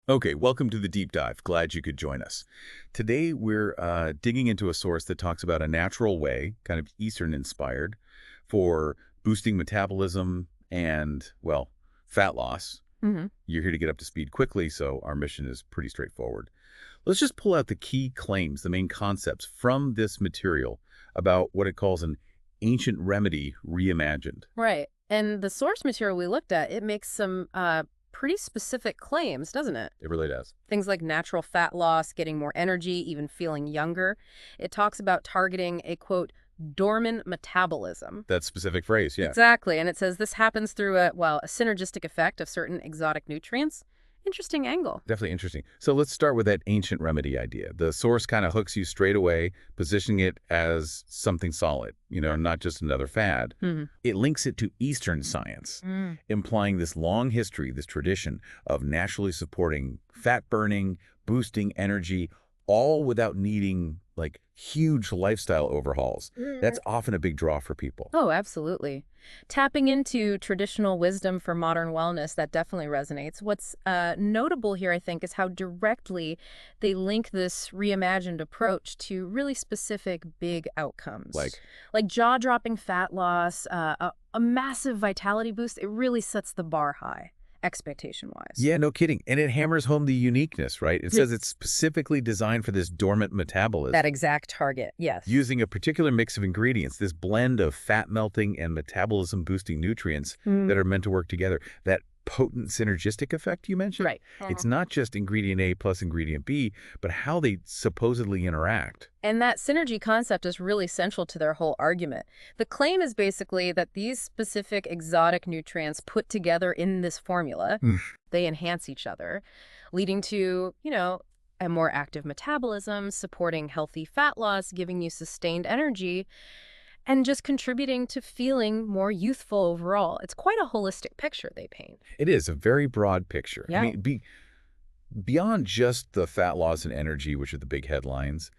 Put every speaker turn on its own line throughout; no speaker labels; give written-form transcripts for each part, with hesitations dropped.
Okay, welcome to the deep dive. Glad you could join us. Today, we're digging into a source that talks about a natural way, kind of Eastern inspired, for boosting metabolism and, well, fat loss.
Hmm.
You're here to get up to speed quickly, so our mission is pretty straightforward. Let's just pull out the key claims, the main concepts from this material about what it calls an ancient remedy reimagined.
Right. And the source material we looked at, it makes some pretty specific claims, doesn't it?
It really does.
Things like natural fat loss, getting more energy, even feeling younger. It talks about targeting a, quote, dormant metabolism.
That specific phrase, yeah.
Exactly. And it says this happens through a synergistic effect of certain exotic nutrients. Interesting angle.
Definitely interesting. So let's start with that ancient remedy idea. The source kind of hooks you straight away, positioning it as something solid, not just another fad.
Hmm.
It links it to Eastern science, implying this long history, this tradition of naturally supporting fat burning, boosting energy, all without needing like huge lifestyle overhauls. That's often a big draw for people.
Oh, absolutely. Tapping into traditional wisdom for modern wellness, that definitely resonates. What's notable here, I think, is how directly they link this reimagined approach to really specific big outcomes. Like jaw-dropping fat loss, a massive vitality boost. It really sets the bar high, expectation-wise.
Yeah, no kidding. And it hammers home the uniqueness, right? It says it's specifically designed for this dormant metabolism.
That exact target, yes.
Using a particular mix of ingredients, this blend of fat-melting and metabolism-boosting nutrients that are meant to work together. That potent synergistic effect you mentioned?
Right.
It's not just ingredient A plus ingredient B, but how they supposedly interact.
And that synergy concept is really central to their whole argument. The claim is basically that these specific exotic nutrients put together in this formula, they enhance each other, leading to, a more active metabolism, supporting healthy fat loss, giving you sustained energy, and just contributing to feeling more youthful overall. It's quite a holistic picture they paint.
It is a very broad picture.
Yeah.
I mean, beyond just the fat loss and energy, which are the big headlines,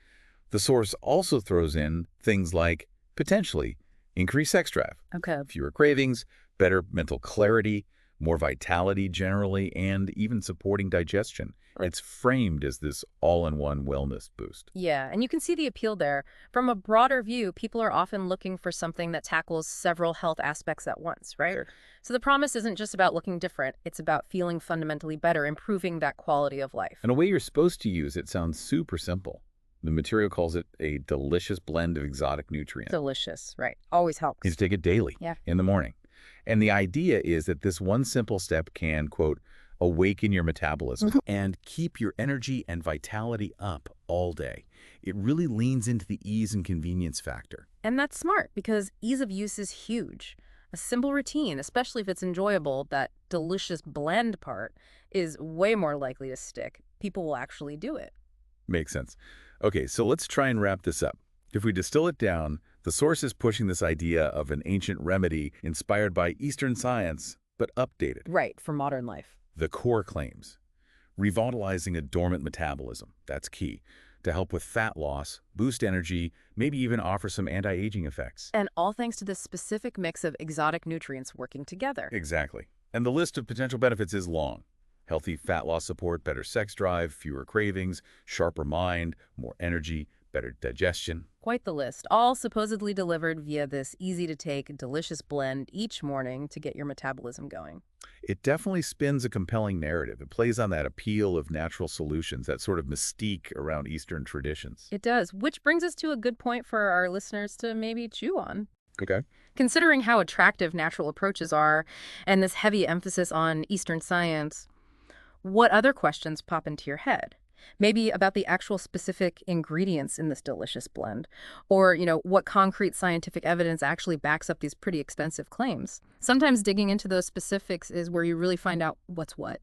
the source also throws in things like, potentially, increased sex drive,
Okay.
fewer cravings, better mental clarity, more vitality generally, and even supporting digestion. It's framed as this all-in-one wellness boost.
Yeah, and you can see the appeal there. From a broader view, people are often looking for something that tackles several health aspects at once, right?
Sure.
So the promise isn't just about looking different. It's about feeling fundamentally better, improving that quality of life.
And a way you're supposed to use it sounds super simple. The material calls it a delicious blend of exotic nutrients.
Delicious, right? Always helps.
You need to take it daily,
Yeah.
in the morning. And the idea is that this one simple step can, quote, awaken your metabolism and keep your energy and vitality up all day. It really leans into the ease and convenience factor.
And that's smart because ease of use is huge. A simple routine, especially if it's enjoyable, that delicious blend part, is way more likely to stick. People will actually do it.
Makes sense. Okay, so let's try and wrap this up. If we distill it down, the source is pushing this idea of an ancient remedy inspired by Eastern science, but updated.
Right, for modern life.
The core claims: revitalizing a dormant metabolism, that's key, to help with fat loss, boost energy, maybe even offer some anti-aging effects.
And all thanks to this specific mix of exotic nutrients working together.
Exactly. And the list of potential benefits is long. Healthy fat loss support, better sex drive, fewer cravings, sharper mind, more energy, better digestion.
Quite the list, all supposedly delivered via this easy-to-take, delicious blend each morning to get your metabolism going.
It definitely spins a compelling narrative. It plays on that appeal of natural solutions, that sort of mystique around Eastern traditions.
It does, which brings us to a good point for our listeners to maybe chew on.
Okay.
Considering how attractive natural approaches are and this heavy emphasis on Eastern science, what other questions pop into your head? Maybe about the actual specific ingredients in this delicious blend, or, what concrete scientific evidence actually backs up these pretty expensive claims. Sometimes digging into those specifics is where you really find out what's what.